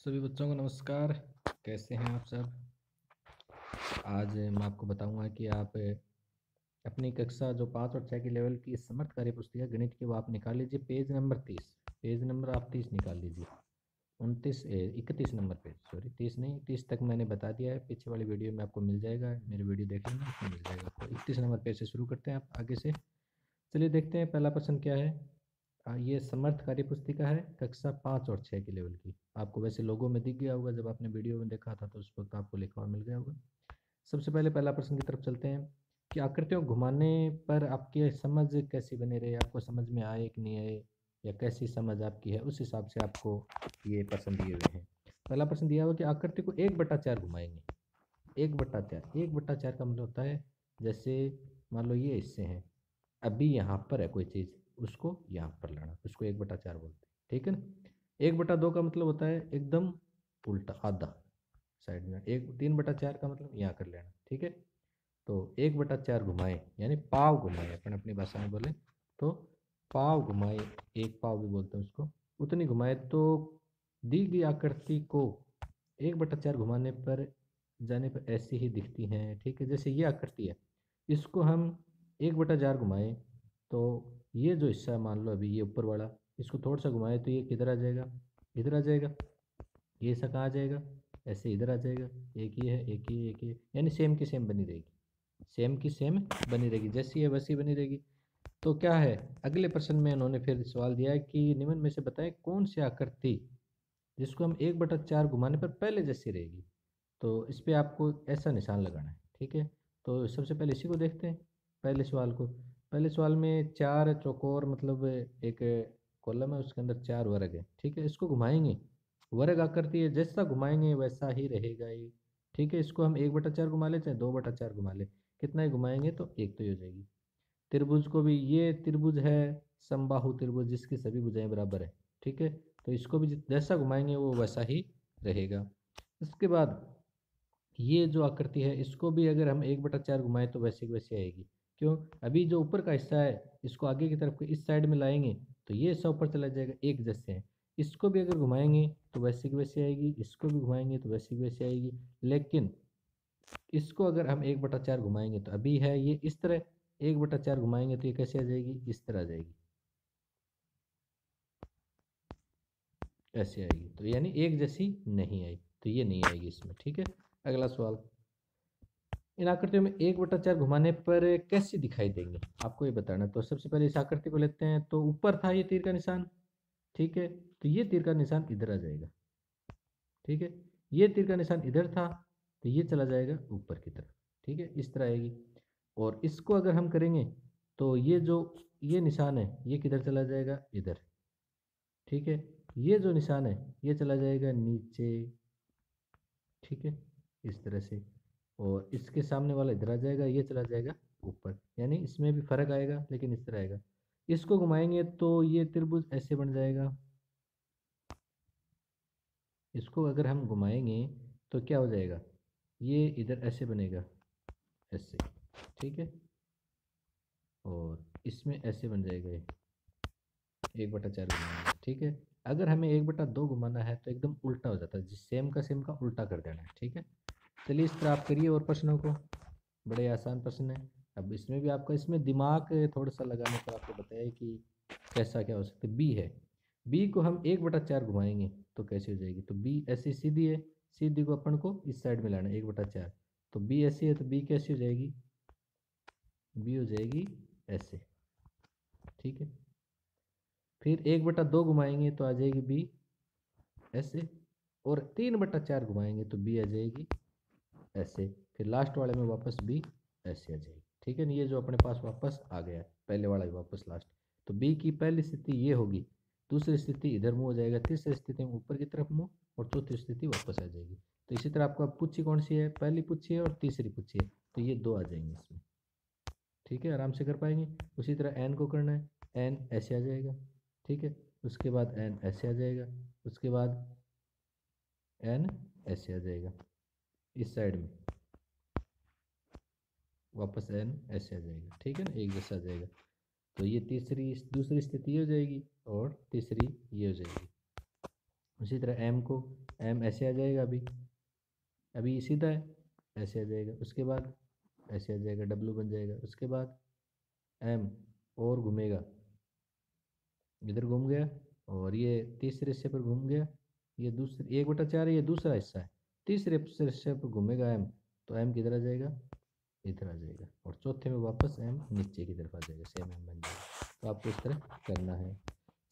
सभी बच्चों को नमस्कार। कैसे हैं आप सब। आज मैं आपको बताऊंगा कि आप अपनी कक्षा जो 5 और 6 की लेवल की समर्थ कार्य पुस्तिका गणित की वो आप निकाल लीजिए। पेज नंबर 30, पेज नंबर आप 30 निकाल लीजिए। 31 नंबर पेज, सॉरी 30 नहीं, 30 तक मैंने बता दिया है। पीछे वाली वीडियो में आपको मिल जाएगा, मेरी वीडियो देख लेना, उसमें मिल जाएगा आपको। 31 नंबर पेज से शुरू करते हैं आप आगे से। चलिए देखते हैं पहला प्रश्न क्या है। ये समर्थ कार्य पुस्तिका है कक्षा 5 और 6 की लेवल की। आपको वैसे लोगों में दिख गया होगा, जब आपने वीडियो में देखा था तो उस वक्त आपको लिखा हुआ मिल गया होगा। सबसे पहले पहला प्रश्न की तरफ चलते हैं कि आकृतियों को घुमाने पर आपकी समझ कैसी बनी रहे, आपको समझ में आए कि नहीं आए, या कैसी समझ आपकी है, उस हिसाब से आपको ये प्रश्न दिए हुए हैं। पहला प्रश्न दिया हुआ कि आकृति को 1/4 घुमाएंगे। 1/4, 1/4 का मतलब होता है, जैसे मान लो ये हिस्से हैं, अभी यहाँ पर है कोई चीज़, उसको यहाँ पर लाना, उसको 1/4 बोलते हैं, ठीक है ना। 1/2 का मतलब होता है एकदम उल्टा, आधा साइड में। 3/4 का मतलब यहाँ कर लेना, ठीक है। तो 1/4 घुमाए यानी पाव घुमाए, अपन अपनी भाषा में बोले तो पाव घुमाए, एक पाव भी बोलते हैं उसको, उतनी घुमाए तो दी गई आकृति को 1/4 घुमाने पर जाने पर ऐसी ही दिखती हैं, ठीक है। जैसे ये आकृति है, इसको हम 1/4 घुमाए तो ये जो हिस्सा मान लो अभी ये ऊपर वाला, इसको थोड़ा सा घुमाए तो ये किधर आ जाएगा, इधर आ जाएगा। ये हिस्सा कहाँ आ जाएगा, ऐसे इधर आ जाएगा। एक ही है, एक ही, एक ही, यानी सेम की सेम बनी रहेगी, सेम की सेम बनी रहेगी, जैसी है वैसी बनी रहेगी। तो क्या है, अगले प्रश्न में उन्होंने फिर सवाल दिया है कि निम्न में से बताएं कौन सी आकृति जिसको हम 1/4 घुमाने पर पहले जैसी रहेगी। तो इस पे आपको ऐसा निशान लगाना है, ठीक है। तो सबसे पहले इसी को देखते हैं, पहले सवाल को। पहले सवाल में 4 चौकोर मतलब एक कॉलम है, उसके अंदर 4 वर्ग है, ठीक है। इसको घुमाएंगे, वर्ग आकृति है, जैसा घुमाएंगे वैसा ही रहेगा ये, ठीक है। इसको हम 1/4 घुमा ले चाहे 2/4 घुमा ले, कितना ही घुमाएंगे तो एक तो ही हो जाएगी। त्रिभुज को भी, ये त्रिभुज है समबाहु त्रिभुज जिसकी सभी भुजाएं बराबर है, ठीक है। तो इसको भी जैसा घुमाएंगे वो वैसा ही रहेगा। इसके बाद ये जो आकृति है, इसको भी अगर हम 1/4 घुमाएं तो वैसे की वैसे आएगी। क्यों, अभी जो ऊपर का हिस्सा है इसको आगे की तरफ इस साइड में लाएंगे तो ये हिस्सा ऊपर चला जाएगा, एक जैसे है। इसको भी अगर घुमाएंगे तो वैसे की वैसे आएगी, इसको भी घुमाएंगे तो वैसे की वैसे आएगी। लेकिन इसको अगर हम 1/4 घुमाएंगे तो अभी है ये इस तरह, 1/4 घुमाएंगे तो ये कैसे आ जाएगी, इस तरह आ जाएगी, ऐसे आएगी। तो यानी एक जैसी नहीं आई, तो ये नहीं आएगी इसमें, ठीक है। अगला सवाल, इन आकृतियों में 1/4 घुमाने पर कैसी दिखाई देंगे, आपको ये बताना है। तो सबसे पहले इस आकृति को लेते हैं, तो ऊपर था ये तीर का निशान, ठीक है। तो ये तीर का निशान इधर आ जाएगा, ठीक है। ये तीर का निशान इधर था तो ये चला जाएगा ऊपर की तरफ, ठीक है, इस तरह आएगी। और इसको अगर हम करेंगे तो ये जो ये निशान है ये किधर चला जाएगा, इधर, ठीक है। ये जो निशान है ये चला जाएगा नीचे, ठीक है, इस तरह से। और इसके सामने वाला इधर आ जाएगा, ये चला जाएगा ऊपर, यानी इसमें भी फर्क आएगा लेकिन इस तरह आएगा। इसको घुमाएंगे तो ये त्रिभुज ऐसे बन जाएगा। इसको अगर हम घुमाएंगे तो क्या हो जाएगा, ये इधर ऐसे बनेगा, ऐसे, ठीक है। और इसमें ऐसे बन जाएगा ये, 1/4 घुमाएंगे, ठीक है। अगर हमें 1/2 घुमाना है तो एकदम उल्टा हो जाता है, जिस सेम का सेम का उल्टा कर देना है, ठीक है। चलिए इस तरह आप करिए और प्रश्नों को, बड़े आसान प्रश्न है। अब इसमें भी आपका इसमें दिमाग थोड़ा सा लगाने पर आपको बताया कि कैसा क्या हो सकता है। बी है, बी को हम 1/4 घुमाएंगे तो कैसे हो जाएगी, तो बी ऐसी सीधी है, सीधी को अपन को इस साइड में लाना है 1/4। तो बी ऐसी है तो बी कैसी हो जाएगी, बी हो जाएगी ऐसे, ठीक है। फिर 1/2 घुमाएंगे तो आ जाएगी बी ऐसे, और 3/4 घुमाएंगे तो बी आ जाएगी ऐसे। फिर लास्ट वाले में वापस बी ऐसे आ जाएगी, ठीक है ना। ये जो अपने पास वापस आ गया है, पहले वाला भी वापस लास्ट। तो बी की पहली स्थिति ये होगी, दूसरी स्थिति इधर मुंह हो जाएगा, तीसरी स्थिति में ऊपर की तरफ मुंह, और चौथी स्थिति वापस आ जाएगी। तो इसी तरह आपको अब पुच्छी कौन सी है, पहली पुच्छी है और तीसरी पुच्छी है, तो ये दो आ जाएंगे इसमें, ठीक है, आराम से कर पाएंगे। उसी तरह एन को करना है, एन ऐसे आ जाएगा, ठीक है। उसके बाद एन ऐसे आ जाएगा, उसके बाद एन ऐसे आ जाएगा इस साइड में, वापस एन ऐसे आ जाएगा, ठीक है ना, एक जैसा आ जाएगा। तो ये तीसरी दूसरी स्थिति हो जाएगी और तीसरी ये हो जाएगी। उसी तरह एम को, एम ऐसे आ जाएगा, अभी सीधा है, ऐसे आ जाएगा, उसके बाद ऐसे आ जाएगा, डब्लू बन जाएगा, उसके बाद एम और घूमेगा, इधर घूम गया, और ये तीसरे हिस्से पर घूम गया, ये दूसरे 1/4 है, ये दूसरा हिस्सा है, तीसरे हिस्से पर घूमेगा एम, तो एम किधर आ जाएगा, इधर आ जाएगा, और चौथे में वापस एम नीचे की तरफ आ जाएगा, सेम एम बन जाएगा। तो आपको इस तरह करना है।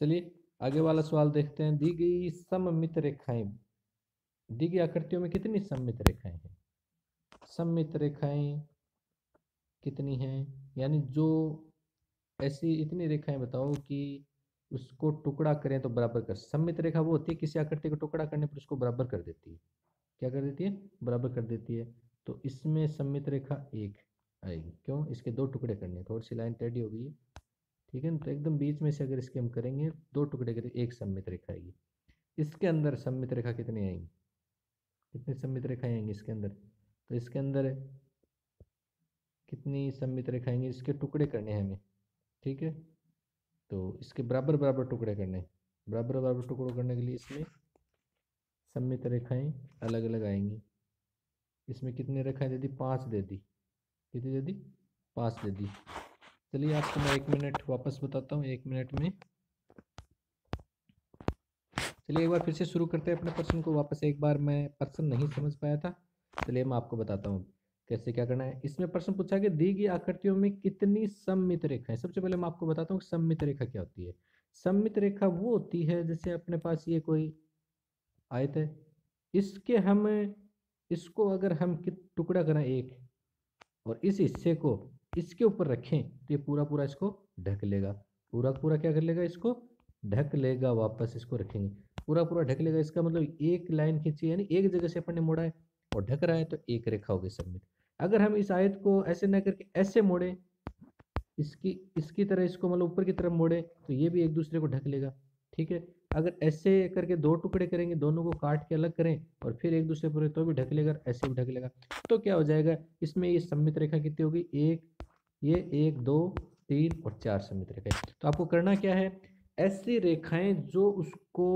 चलिए आगे वाला सवाल देखते हैं। दी गई सममित रेखाएं, दी गई आकृतियों में कितनी सममित रेखाएं हैं? सममित रेखाएं कितनी हैं, यानी जो ऐसी इतनी रेखाएं बताओ कि उसको टुकड़ा करें तो बराबर कर। सममित रेखा वो होती है किसी आकृति को टुकड़ा करने पर उसको बराबर कर देती है। क्या कर देती है? बराबर कर देती है। तो इसमें सममित रेखा एक आएगी। क्यों? इसके दो टुकड़े करने, थोड़ी सी लाइन टेढ़ी हो गई है, ठीक है ना, तो एकदम बीच में से अगर इसके हम करेंगे दो टुकड़े करें, एक सममित रेखा आएगी। इसके अंदर सममित रेखा कितनी आएंगी, कितनी सममित रेखाएं आएंगी इसके अंदर? तो इसके अंदर कितनी सममित रेखाएं आएंगी, इसके टुकड़े करने हैं हमें, ठीक है, तो इसके बराबर बराबर टुकड़े करने हैं। बराबर बराबर टुकड़ों करने के लिए इसमें सममित रेखाएं अलग अलग आएंगी। इसमें कितनी रेखाएं दे दी? 5 दे दी। कितनी दे दी? 5 दे दी। चलिए आपको मैं 1 मिनट वापस बताता हूँ, 1 मिनट में। चलिए एक बार फिर से शुरू करते हैं अपने प्रश्न को वापस। एक बार मैं प्रश्न नहीं समझ पाया था, चलिए मैं आपको बताता हूँ कैसे क्या करना है। इसमें प्रश्न पूछा कि दी गई आकृतियों में कितनी सममित रेखाएं। सबसे पहले मैं आपको बताता हूँ सममित रेखा क्या होती है। सममित रेखा वो होती है जैसे अपने पास ये कोई आयत है, इसके हम इसको अगर हम टुकड़ा करें एक, और इस हिस्से को इसके ऊपर रखें तो ये पूरा पूरा इसको ढक लेगा। पूरा पूरा क्या कर लेगा? इसको ढक लेगा। वापस इसको रखेंगे, पूरा पूरा ढक लेगा। इसका मतलब एक लाइन खींची, यानी एक जगह से अपन ने मोड़ा है और ढक रहा है, तो एक रेखा होगी सममित। अगर हम इस आयत को ऐसे ना करके ऐसे मोड़े, इसकी इसकी तरह इसको मतलब ऊपर की तरफ मोड़े, तो ये भी एक दूसरे को ढक लेगा, ठीक है। अगर ऐसे करके दो टुकड़े करेंगे, दोनों को काट के अलग करें और फिर एक दूसरे पर, तो भी ढक लेगा, ऐसे भी ढक लेगा। तो क्या हो जाएगा इसमें? ये सममित रेखा कितनी होगी? एक, ये 1 2 3 और 4 सममित रेखाएं। तो आपको करना क्या है? ऐसी रेखाएं जो उसको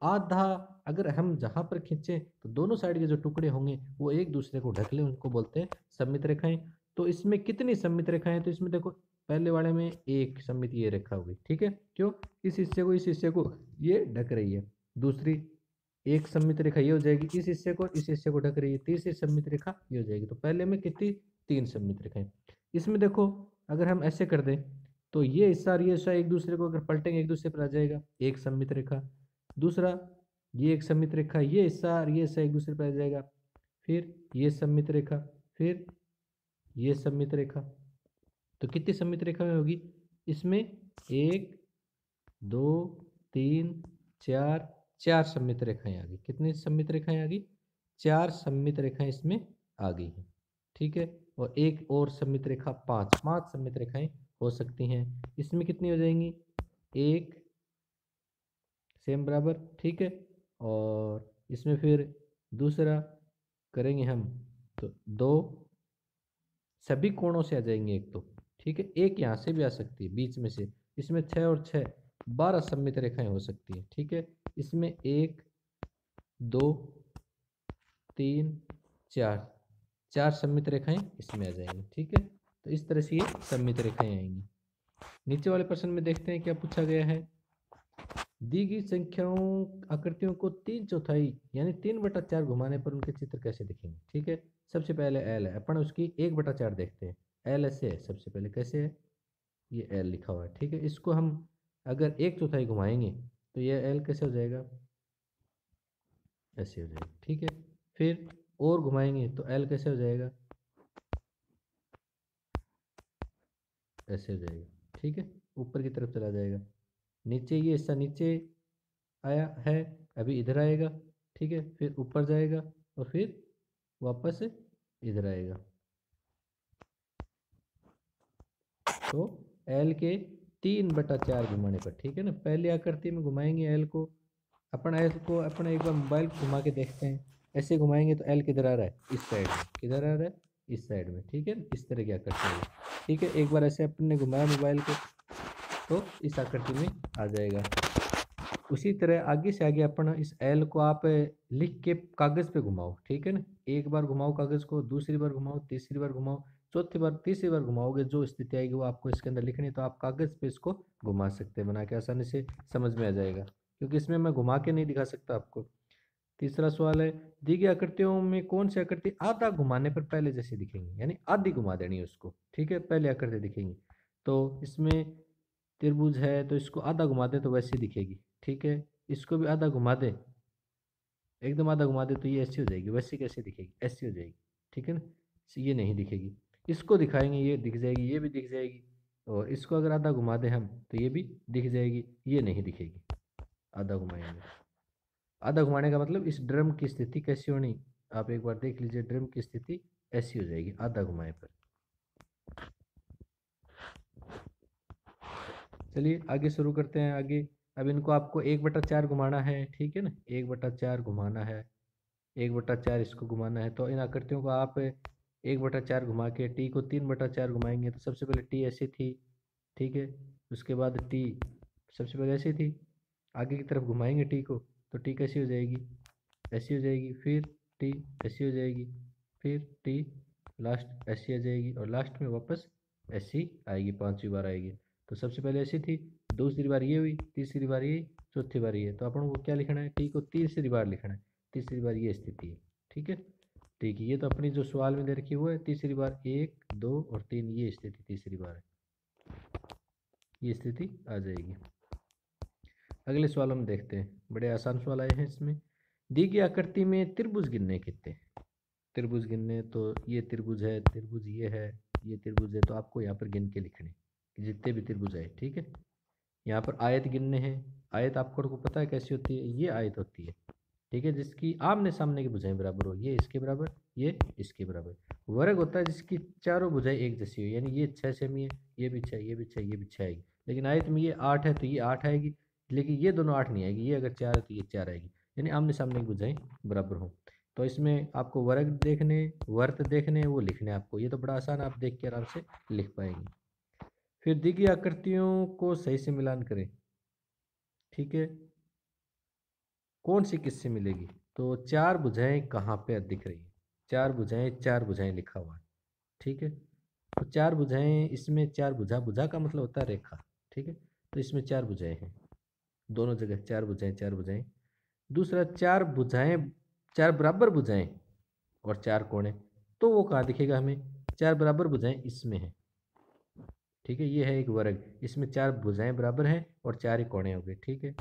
आधा, अगर हम जहां पर खींचे तो दोनों साइड के जो टुकड़े होंगे वो एक दूसरे को ढक ले, उनको बोलते हैं सममित रेखाएं। तो इसमें कितनी सममित रेखाएं? तो इसमें देखो पहले वाले में एक सममित ये रेखा होगी, ठीक है, क्यों? इस हिस्से को इस हिस्से को ये ढक रही है। दूसरी एक सममित रेखा ये हो जाएगी, इस हिस्से को इस हिस्से को ढक रही है। तीसरी सममित रेखा ये हो जाएगी। तो पहले में कितनी? 3 सममित रेखाएं। इसमें देखो अगर हम ऐसे कर दें तो ये हिस्सा और ये हिस्सा एक दूसरे को अगर पलटेंगे एक दूसरे पर आ जाएगा, एक सममित रेखा। दूसरा ये एक सममित रेखा, ये हिस्सा और ये हिस्सा एक दूसरे पर आ जाएगा। फिर ये सममित रेखा, फिर ये सममित रेखा। तो कितनी सममित रेखा में होगी? इसमें 1 2 3 4, 4 सममित रेखाएं आ गई। कितनी सममित रेखाएं आ गई? 4 सममित रेखाएं इसमें आ गई हैं, ठीक है। और एक और सममित रेखा, 5 सममित रेखाएं हो सकती हैं। इसमें कितनी हो जाएंगी? 1 सेम बराबर, ठीक है। और इसमें फिर दूसरा करेंगे हम तो 2 सभी कोणों से आ जाएंगे एक, तो ठीक है। एक यहाँ से भी आ सकती है बीच में से। इसमें 6 और 6 12 सममित रेखाएं हो सकती है, ठीक है। इसमें 1 2 3 4, 4 सममित रेखाएं इसमें आ जाएंगी, ठीक है। तो इस तरह से ये सममित रेखाएं आएंगी। नीचे वाले प्रश्न में देखते हैं क्या पूछा गया है। दी गई संख्याओं आकृतियों को 3/4 यानी 3/4 घुमाने पर उनके चित्र कैसे दिखेंगे, ठीक है। सबसे पहले एल है, अपन उसकी 1/4 देखते हैं। एल ऐसे है, सबसे पहले कैसे है? ये एल लिखा हुआ है, ठीक है। इसको हम अगर 1/4 घुमाएंगे तो ये एल कैसे हो जाएगा? ऐसे हो जाएगा, ठीक है। फिर और घुमाएंगे तो एल कैसे हो जाएगा? ऐसे हो जाएगा, ठीक है, ऊपर की तरफ चला जाएगा। नीचे ये हिस्सा नीचे आया है, अभी इधर आएगा, ठीक है, फिर ऊपर जाएगा और फिर वापस इधर आएगा। तो एल के 3/4 घुमाने पर, ठीक है ना। पहली आकृति में घुमाएंगे एल को, अपन एल को अपना एक बार मोबाइल घुमा के देखते हैं। ऐसे घुमाएंगे तो एल किधर आ रहा है? इस साइड में। किधर आ रहा है? इस साइड में, ठीक है। इस तरह की आकृति है, ठीक है। एक बार ऐसे अपन ने घुमाया मोबाइल को तो इस आकृति में आ जाएगा। उसी तरह आगे से आगे अपन इस एल को आप लिख के कागज पे घुमाओ, ठीक है ना। एक बार घुमाओ कागज को, दूसरी बार घुमाओ, तीसरी बार घुमाओ, चौथी बार, तीसरी बार घुमाओगे, जो स्थिति आएगी वो आपको इसके अंदर लिखनी है। तो आप कागज पे इसको घुमा सकते हैं, बना के आसानी से समझ में आ जाएगा, क्योंकि इसमें मैं घुमा के नहीं दिखा सकता आपको। तीसरा सवाल है, दी गई आकृतियों में कौन सी आकृति आधा घुमाने पर पहले जैसी दिखेंगी, यानी आधी घुमा देनी है उसको, ठीक है, पहले आकृति दिखेंगी। तो इसमें त्रिभुज है तो इसको आधा घुमा दे तो वैसी दिखेगी, ठीक है। इसको भी आधा घुमा दे, एकदम आधा घुमा दे तो ये ऐसी हो जाएगी, वैसी कैसे दिखेगी, ऐसी हो जाएगी, ठीक है ना। ये नहीं दिखेगी। इसको दिखाएंगे ये दिख जाएगी, ये भी दिख जाएगी। और इसको अगर आधा घुमा दे हम तो ये भी दिख जाएगी, ये नहीं दिखेगी आधा घुमाएंगे। आधा घुमाने का मतलब इस ड्रम की स्थिति कैसी होनी, आप एक बार देख लीजिए, ड्रम की स्थिति ऐसी हो जाएगी आधा घुमाए पर। चलिए आगे शुरू करते हैं। आगे अब इनको आपको 1/4 घुमाना है, ठीक है ना, 1/4 घुमाना है, 1/4 इसको घुमाना है। तो इन आकृतियों को आप 1/4 घुमा के टी को 3/4 घुमाएंगे। तो सबसे पहले टी ऐसी थी, ठीक है, उसके बाद टी सबसे पहले ऐसी थी, आगे की तरफ घुमाएंगे टी को तो टी कैसी हो जाएगी, ऐसी हो जाएगी, फिर टी ऐसी हो जाएगी, फिर टी लास्ट ऐसी आ जाएगी, और लास्ट में वापस ऐसी आएगी, 5वीं बार आएगी। तो सबसे पहले ऐसी थी, दूसरी बार ये हुई, तीसरी बार ये, चौथी बार ये। तो अपन को क्या लिखना है, टी को तीसरी बार लिखना है, तीसरी बार ये स्थिति है, ठीक है। ठीक है, ये तो अपनी जो सवाल में दे रखी हुआ है, तीसरी बार 1 2 और 3 ये स्थिति तीसरी बार है, ये स्थिति आ जाएगी। अगले सवालों में देखते हैं, बड़े आसान सवाल आए हैं इसमें। दी गई आकृति में त्रिभुज गिनने कितने, त्रिभुज गिनने, तो ये त्रिभुज है, त्रिभुज ये है, ये त्रिभुज है, तो आपको यहाँ पर गिन के लिखने कि जितने भी त्रिभुज है, ठीक है। यहाँ पर आयत गिनने हैं, आयत आपको पता है कैसी होती है, ये आयत होती है, ठीक है, जिसकी आमने सामने की भुजाएं बराबर हो, ये इसके बराबर, ये इसके बराबर। वर्ग होता है जिसकी चारों भुजाएं एक जैसी हो, यानी ये 6 सेमी है, ये भी 6, ये भी 6, ये भी 6 आएगी। लेकिन आयत में ये 8 है तो ये 8 आएगी, लेकिन ये दोनों 8 नहीं आएगी, ये अगर 4 है तो ये 4 आएगी, यानी आमने सामने की भुजाएं बराबर हो। तो इसमें आपको वर्ग देखने, वर्त देखने, वो लिखने आपको, ये तो बड़ा आसान, आप देख के आराम से लिख पाएंगे। फिर दी गई आकृतियों को सही से मिलान करें, ठीक है, कौन सी किससे मिलेगी। तो 4 भुजाएं कहाँ पे दिख रही है, 4 भुजाएं, 4 भुजाएं लिखा हुआ है, ठीक है। तो 4 भुजाएं, इसमें 4 भुजा, भुजा का मतलब होता है रेखा, ठीक है। तो इसमें 4 भुजाएं हैं, दोनों जगह 4 भुजाएं, 4 भुजाएं। दूसरा 4 भुजाएं, 4 बराबर भुजाएं और 4 कोणे, तो वो कहाँ दिखेगा हमें, 4 बराबर भुजाएं इसमें है, ठीक है, ये है एक वर्ग, इसमें 4 भुजाएं बराबर हैं और 4 ही कोणे हो गए, ठीक है।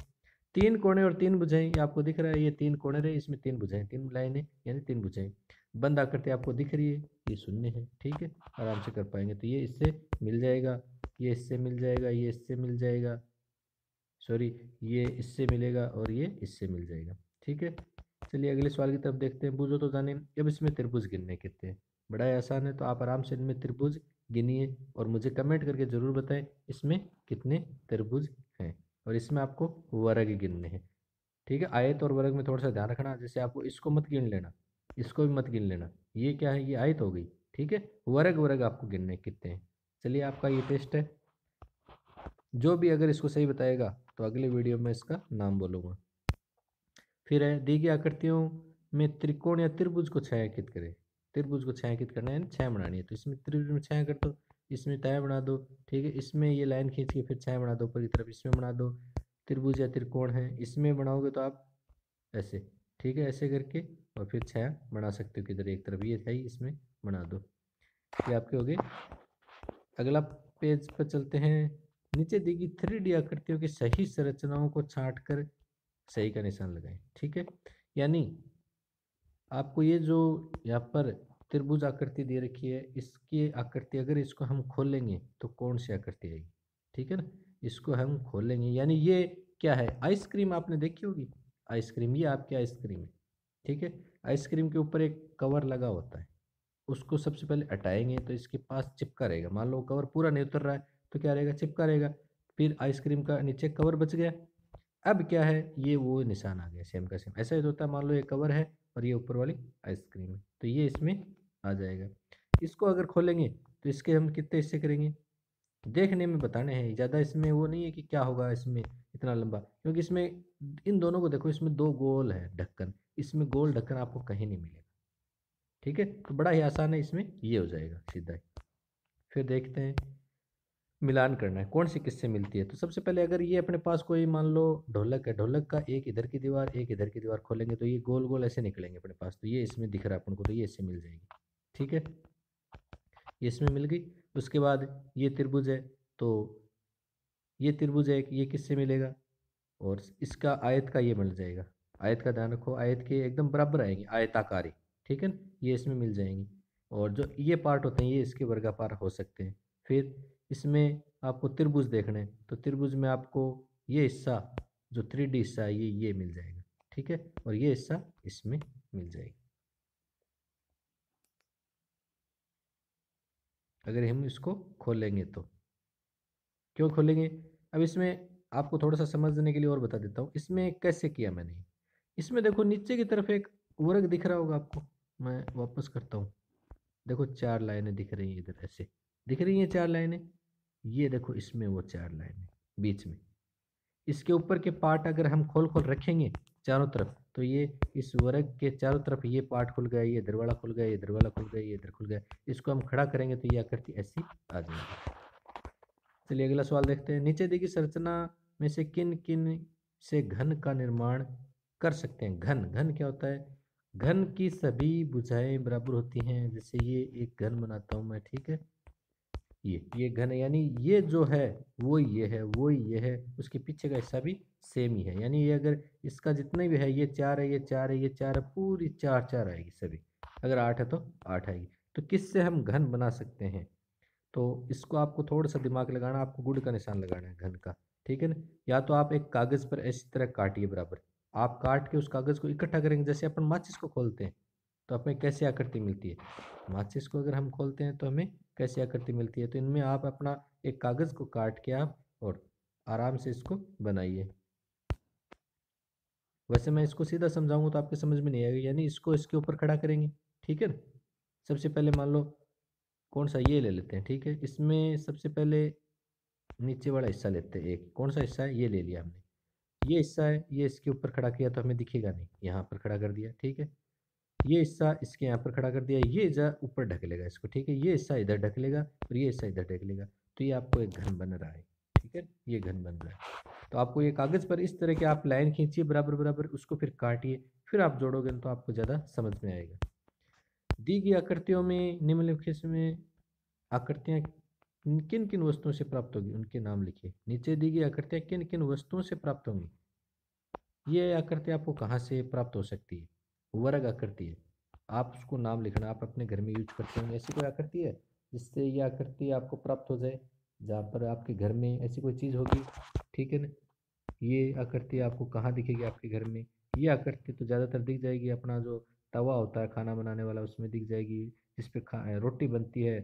3 कोणे और 3 भुजाएं, ये आपको दिख रहा है, ये 3 कोणे रहे, इसमें 3 भुजाएं, 3 लाइनें यानी 3 भुजाएं। बंद आकृति आपको दिख रही है, ये शून्य है, ठीक है, आराम से कर पाएंगे। तो ये इससे मिल जाएगा, ये इससे मिल जाएगा, ये इससे मिल जाएगा, सॉरी, ये इससे मिलेगा और ये इससे मिल जाएगा, ठीक है। चलिए अगले सवाल की तरफ देखते हैं। बूझो तो जाने, अब इसमें त्रिभुज गिनने कितने हैं, बड़ा ही आसान है, तो आप आराम से इनमें त्रिभुज गिनिए और मुझे कमेंट करके ज़रूर बताएं इसमें कितने त्रिभुज हैं। और इसमें आपको वर्ग गिनने हैं, ठीक है। आयत और वर्ग में थोड़ा सा ध्यान रखना, जैसे आपको इसको मत गिन लेना, इसको भी मत गिन लेना, ये क्या है, ये आयत हो गई, ठीक है। वर्ग वर्ग आपको गिनने कितने हैं। चलिए आपका ये टेस्ट है, जो भी अगर इसको सही बताएगा तो अगले वीडियो में इसका नाम बोलूँगा। फिर है, दी गई आकृतियों में त्रिकोण या त्रिभुज को छायांकित करें। त्रिभुज को छायांकित करना है, छाया बनानी है, तो इसमें त्रिभुज में छाया कर दो, इसमें छाया बना दो, ठीक है। इसमें ये लाइन खींच के फिर छाया बना दो, ऊपर की तरफ इसमें बना दो। त्रिभुज या त्रिकोण है, इसमें बनाओगे तो आप ऐसे, ठीक है, ऐसे करके और फिर छाया बना सकते हो, किधर एक तरफ ये है, इसमें बना दो, ये आपके हो गए। अगला पेज पर चलते हैं। नीचे दी गई 3D आकृतियों की सही संरचनाओं को छांट कर सही का निशान लगाएं, ठीक है। यानी आपको ये जो यहाँ पर त्रिभुज आकृति दे रखी है, इसकी आकृति अगर इसको हम खोलेंगे तो कौन सी आकृति आएगी, ठीक है ना। इसको हम खोलेंगे, यानी ये क्या है, आइसक्रीम आपने देखी होगी, आइसक्रीम, ये आपकी आइसक्रीम है, ठीक है। आइसक्रीम के ऊपर एक कवर लगा होता है, उसको सबसे पहले हटाएंगे तो इसके पास चिपका रहेगा, मान लो कवर पूरा नहीं उतर रहा है तो क्या रहेगा, चिपका रहेगा। फिर आइसक्रीम का नीचे कवर बच गया, अब क्या है, ये वो निशान आ गया सेम का सेम। ऐसा ही तो होता है, मान लो ये कवर है और ये ऊपर वाली आइसक्रीम है, तो ये इसमें आ जाएगा। इसको अगर खोलेंगे तो इसके हम कितने हिस्से करेंगे, देखने में बताने हैं, ज़्यादा इसमें वो नहीं है कि क्या होगा इसमें इतना लंबा, क्योंकि इसमें इन दोनों को देखो, इसमें दो गोल है ढक्कन, इसमें गोल ढक्कन आपको कहीं नहीं मिलेगा। ठीक है, तो बड़ा ही आसान है, इसमें ये हो जाएगा सीधा ही। फिर देखते हैं मिलान करना है कौन सी किससे मिलती है। तो सबसे पहले अगर ये अपने पास कोई मान लो ढोलक है, ढोलक का एक इधर की दीवार एक इधर की दीवार खोलेंगे तो ये गोल गोल ऐसे निकलेंगे अपने पास, तो ये इसमें दिख रहा है अपन को, तो ये इससे मिल जाएगी। ठीक है, ये इसमें मिल गई। उसके बाद ये त्रिभुज है, तो ये त्रिभुज है, ये किससे मिलेगा, और इसका आयत का ये मिल जाएगा। आयत का ध्यान रखो, आयत के एकदम बराबर आएंगे, आयताकारी। ठीक है न, ये इसमें मिल जाएंगी। और जो ये पार्ट होते हैं ये इसके वर्गाकार हो सकते हैं। फिर इसमें आपको त्रिभुज देखना है, तो त्रिभुज में आपको ये हिस्सा जो 3D हिस्सा है ये मिल जाएगा। ठीक है, और ये हिस्सा इसमें मिल जाएगा। अगर हम इसको खोलेंगे तो, क्यों खोलेंगे, अब इसमें आपको थोड़ा सा समझने के लिए और बता देता हूँ इसमें कैसे किया मैंने। इसमें देखो नीचे की तरफ एक वर्ग दिख रहा होगा आपको, मैं वापस करता हूँ। देखो 4 लाइनें दिख रही हैं इधर, ऐसे दिख रही हैं 4 लाइनें। ये देखो इसमें वो 4 लाइनें बीच में, इसके ऊपर के पार्ट अगर हम खोल खोल रखेंगे चारों तरफ, तो ये इस वर्ग के चारों तरफ ये पार्ट खुल गया, ये इधर वाला खुल गया, ये इधर वाला खुल गया, ये इधर खुल गया। इसको हम खड़ा करेंगे तो ये आकृति ऐसी आ जाएगी। चलिए अगला सवाल देखते हैं। नीचे दी गई संरचना में से किन किन से घन का निर्माण कर सकते हैं। घन, घन क्या होता है, घन की सभी भुजाएं बराबर होती हैं। जैसे ये एक घन बनाता हूं मैं, ठीक है, ये घन है, यानी ये जो है वो ये है, वो ये है, उसके पीछे का हिस्सा भी सेम ही है। यानी ये अगर इसका जितना भी है, ये 4 है, ये 4 है, ये 4 है, पूरी 4 4 आएगी सभी। अगर 8 है तो 8 आएगी। तो किससे हम घन बना सकते हैं, तो इसको आपको थोड़ा सा दिमाग लगाना, आपको गुड का निशान लगाना है घन का। ठीक है ना, या तो आप एक कागज पर इस तरह काटिए बराबर, आप काट के उस कागज को इकट्ठा करेंगे, जैसे अपन माचिस को खोलते हैं तो हमें कैसे आकृति मिलती है, माचिस को अगर हम खोलते हैं तो हमें कैसे आकृति मिलती है। तो इनमें आप अपना एक कागज को काट के आप और आराम से इसको बनाइए। वैसे मैं इसको सीधा समझाऊंगा तो आपके समझ में नहीं आएगा, यानी इसको इसके ऊपर खड़ा करेंगे। ठीक है ना, सबसे पहले मान लो कौन सा, ये ले लेते हैं। ठीक है, इसमें सबसे पहले नीचे वाला हिस्सा लेते हैं, एक कौन सा हिस्सा है, ये ले लिया हमने। ये हिस्सा है, ये इसके ऊपर खड़ा किया तो हमें दिखेगा नहीं, यहाँ पर खड़ा कर दिया। ठीक है, ये हिस्सा इसके यहाँ पर खड़ा कर दिया, ये जा ऊपर ढक लेगा इसको। ठीक है, ये हिस्सा इधर ढक लेगा और ये हिस्सा इधर ढक लेगा, तो ये आपको एक घन बन रहा है। ठीक है, ये घन बन रहा है। तो आपको ये कागज पर इस तरह के आप लाइन खींचिए बराबर बराबर, उसको फिर काटिए, फिर आप जोड़ोगे तो आपको ज़्यादा समझ में आएगा। दी गई आकृतियों में निम्नलिखित में आकृतियाँ किन किन वस्तुओं से प्राप्त होगी, उनके नाम लिखिए। नीचे दी गई आकृतियाँ किन किन वस्तुओं से प्राप्त होंगी। ये आकृति आपको कहाँ से प्राप्त हो सकती है, वर्ग आकृति है, आप उसको नाम लिखना। आप अपने घर में यूज करते होंगे, ऐसी कोई आकृति है जिससे ये आकृति आपको प्राप्त हो जाए, जहाँ पर आपके घर में ऐसी कोई चीज़ होगी। ठीक है ना, ये आकृति आपको कहाँ दिखेगी आपके घर में, ये आकृति तो ज़्यादातर दिख जाएगी अपना जो तवा होता है खाना बनाने वाला, उसमें दिख जाएगी, जिस पे रोटी बनती है।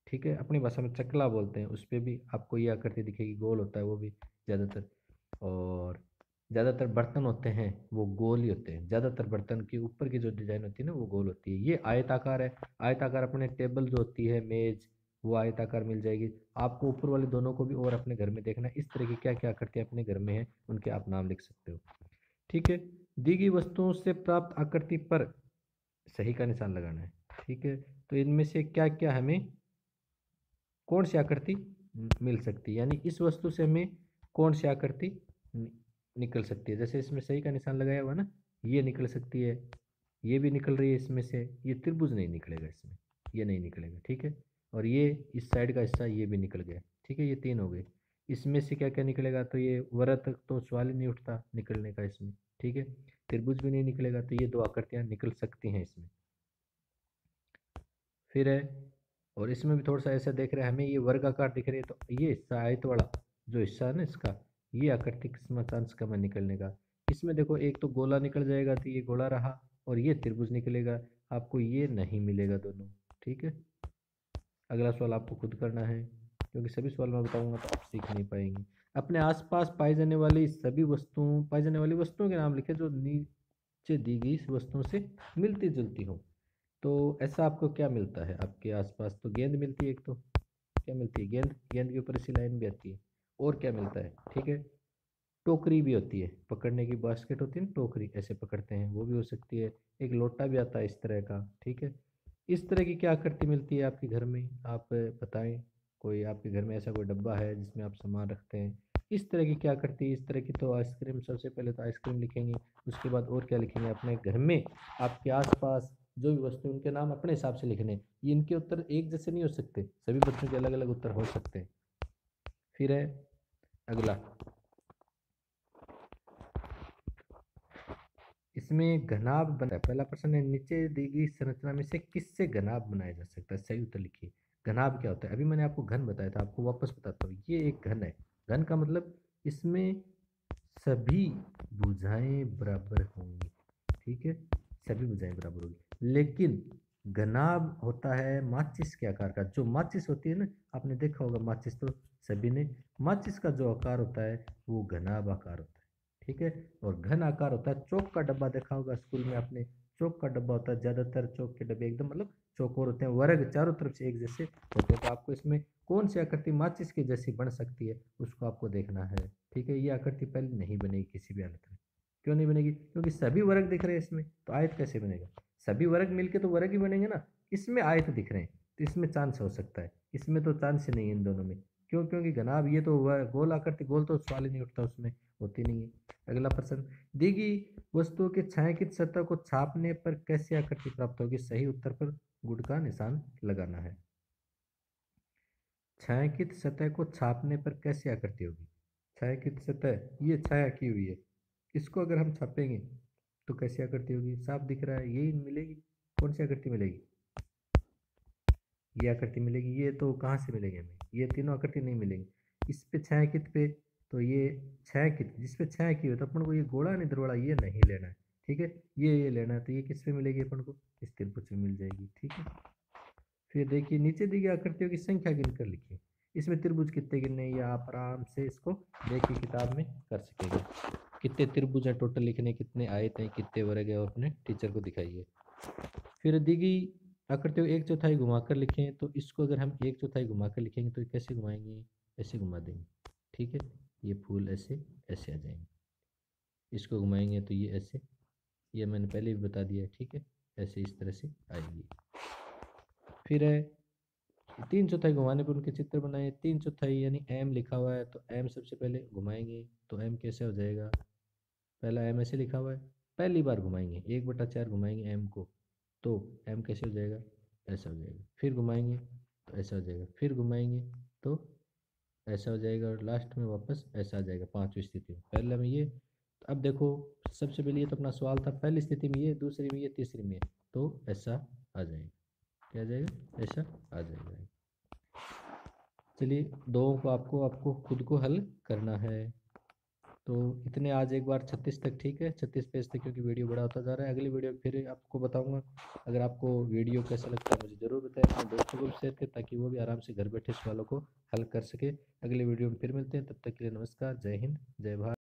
ठीक है, अपनी भाषा में चकला बोलते हैं, उस पर भी आपको ये आकृति दिखेगी, गोल होता है वो भी ज़्यादातर। और ज़्यादातर बर्तन होते हैं वो गोल ही होते हैं, ज़्यादातर बर्तन के ऊपर की जो डिज़ाइन होती है ना वो गोल होती है। ये आयताकार है, आयताकार अपने टेबल जो होती है मेज, वो आयताकार मिल जाएगी आपको। ऊपर वाले दोनों को भी और अपने घर में देखना, इस तरह की क्या क्या आकृतियाँ अपने घर में है उनके आप नाम लिख सकते हो। ठीक है, दी गई वस्तुओं से प्राप्त आकृति पर सही का निशान लगाना है। ठीक है, तो इनमें से क्या क्या हमें कौन सी आकृति मिल सकती है, यानी इस वस्तु से हमें कौन सी आकृति निकल सकती है। जैसे इसमें सही का निशान लगाया हुआ ना, ये निकल सकती है, ये भी निकल रही है इसमें से, ये त्रिभुज नहीं निकलेगा इसमें, ये नहीं निकलेगा। ठीक है, और ये इस साइड का हिस्सा ये भी निकल गया। ठीक है, ये 3 हो गए। इसमें से क्या क्या निकलेगा, तो ये वृत्त तो सवाल ही नहीं उठता निकलने का इसमें। ठीक है, त्रिभुज भी नहीं निकलेगा, तो ये 2 आकृतियाँ निकल सकती हैं इसमें। फिर है, और इसमें भी थोड़ा सा ऐसा देख रहे हैं हमें, ये वर्गाकार दिख रही है, तो ये हिस्सा आयत वाला जो हिस्सा है ना इसका, ये आकृति किस्मत चांस का मैं निकलने का। इसमें देखो एक तो गोला निकल जाएगा, तो ये गोला रहा, और ये त्रिभुज निकलेगा, आपको ये नहीं मिलेगा दोनों। ठीक है, अगला सवाल आपको खुद करना है, क्योंकि सभी सवाल मैं बताऊंगा तो आप सीख नहीं पाएंगे। अपने आसपास पाई जाने वाली सभी वस्तुओं, पाई जाने वाली वस्तुओं के नाम लिखे जो नीचे दी गई इस वस्तुओं से मिलती जुलती हो। तो ऐसा आपको क्या मिलता है आपके आसपास, तो गेंद मिलती है एक तो, क्या मिलती है? गेंद, गेंद के ऊपर ऐसी लाइन भी आती है। और क्या मिलता है? ठीक है, टोकरी भी होती है, पकड़ने की बास्केट होती है ना, टोकरी ऐसे पकड़ते हैं, वो भी हो सकती है। एक लोटा भी आता है इस तरह का, ठीक है। इस तरह की क्या आकृति मिलती है आपके घर में, आप बताएं। कोई आपके घर में ऐसा कोई डब्बा है जिसमें आप सामान रखते हैं, इस तरह की क्या आकृति? इस तरह की तो आइसक्रीम, सबसे पहले तो आइसक्रीम लिखेंगे, उसके बाद और क्या लिखेंगे? अपने घर में आपके आसपास जो भी वस्तु, उनके नाम अपने हिसाब से लिखने। ये इनके उत्तर एक जैसे नहीं हो सकते, सभी बच्चों के अलग अलग उत्तर हो सकते हैं। फिर है अगला, इसमें घनाभ बना है। पहला प्रश्न है, नीचे दी गई संरचना में से किससे घनाभ बनाया जा सकता है? सही उत्तर लिखिए। घनाभ क्या होता है? अभी मैंने आपको घन बताया था, आपको वापस बताता हूँ। ये एक घन है। घन का मतलब इसमें सभी भुजाएं बराबर होंगी, ठीक है, सभी भुजाएं बराबर होंगी। लेकिन घनाभ होता है माचिस के आकार का। जो माचिस होती है ना, आपने देखा होगा माचिस, तो सभी ने, माचिस का जो आकार होता है वो घनाभ आकार होता है, ठीक है। और घन आकार होता है, चौक का डब्बा देखा होगा स्कूल में आपने, चौक का डब्बा होता है, ज्यादातर चौक के डब्बे एकदम मतलब चौकोर होते हैं, वर्ग चारों तरफ से एक जैसे होते हैं। तो आपको इसमें कौन सी आकृति माचिस की जैसी बन सकती है, उसको आपको देखना है, ठीक है। ये आकृति पहले नहीं बनेगी किसी भी हालत में। क्यों नहीं बनेगी? क्योंकि सभी वर्ग दिख रहे हैं इसमें, तो आयत कैसे बनेगा? सभी वर्ग मिलके तो वर्ग ही बनेंगे ना, इसमें आयत दिख रहे हैं, तो इसमें चांस हो सकता है। इसमें तो चांस ही नहीं है इन दोनों में। क्यों? क्योंकि घनाभ, ये तो गोल आकृति, गोल तो सवाल ही नहीं उठता, उसमें होती नहीं है। अगला प्रश्न, दी गई वस्तुओं के छायांकित सतह को छापने पर कैसी आकृति प्राप्त होगी? सही उत्तर पर गुड का निशान लगाना है। छायांकित सतह को छापने पर कैसी आकृति होगी? छायांकित सतह, ये छाया की हुई है, इसको अगर हम छापेंगे तो कैसी आकृति होगी? साफ दिख रहा है, यही मिलेगी। कौन सी आकृति मिलेगी? ये आकृति मिलेगी। ये तो कहाँ से मिलेगी हमें? ये तीनों आकृति नहीं मिलेंगी। इस पे छायांकित पे, तो ये छायांकित, जिस पे छाया की हो, तो अपन को ये गोला नहीं दरवाड़ा ये नहीं लेना है, ठीक है। ये लेना है, तो ये किस पे मिलेगी अपन को? इस त्रिभुज में मिल जाएगी, ठीक है। फिर देखिए, नीचे दी गई आकृतियों की संख्या गिनकर लिखिए। इसमें त्रिभुज कितने गिनने हैं, ये आप आराम से इसको देखिए किताब में कर सकेंगे। कितने त्रिभुज हैं टोटल लिखने, कितने आयत हैं, कितने वर्ग है, और अपने टीचर को दिखाइए। फिर दी गई आकृतियों को एक चौथाई घुमाकर लिखें। तो इसको अगर हम एक चौथाई घुमाकर लिखेंगे तो कैसे घुमाएंगे? ऐसे घुमा देंगे, ठीक है। ये फूल ऐसे ऐसे आ जाएंगे। इसको घुमाएंगे तो ये ऐसे, ये मैंने पहले भी बता दिया है, ठीक है। ऐसे इस तरह से आएगी। फिर है, तीन चौथाई घुमाने पर उनके चित्र बनाए। तीन चौथाई यानी एम लिखा हुआ है, तो एम सबसे पहले घुमाएंगे तो एम कैसे हो जाएगा? पहला एम ऐसे लिखा हुआ है, पहली बार घुमाएंगे 1/4 घुमाएंगे एम को, तो एम कैसे हो जाएगा? ऐसा हो जाएगा। फिर घुमाएंगे तो ऐसा हो जाएगा, फिर घुमाएंगे तो ऐसा हो जाएगा, और लास्ट में वापस ऐसा आ जाएगा, पांचवी स्थिति में। पहले में ये, अब देखो, सबसे पहले ये तो अपना सवाल था, पहली स्थिति में ये, दूसरी में ये, तीसरी में ये, तो ऐसा आ जाएगा। क्या आ जाएगा? ऐसा आ जाएगा। चलिए, दो को आपको आपको खुद को हल करना है। तो इतने आज एक बार 36 तक, ठीक है, 36 पेज तक, क्योंकि वीडियो बड़ा होता जा रहा है। अगली वीडियो फिर आपको बताऊंगा। अगर आपको वीडियो कैसा लगता है मुझे ज़रूर बताएं, अपने दोस्तों को भी शेयर करें, ताकि वो भी आराम से घर बैठे सवालों को हल कर सके। अगली वीडियो में फिर मिलते हैं, तब तक के लिए नमस्कार, जय हिंद, जय भारत।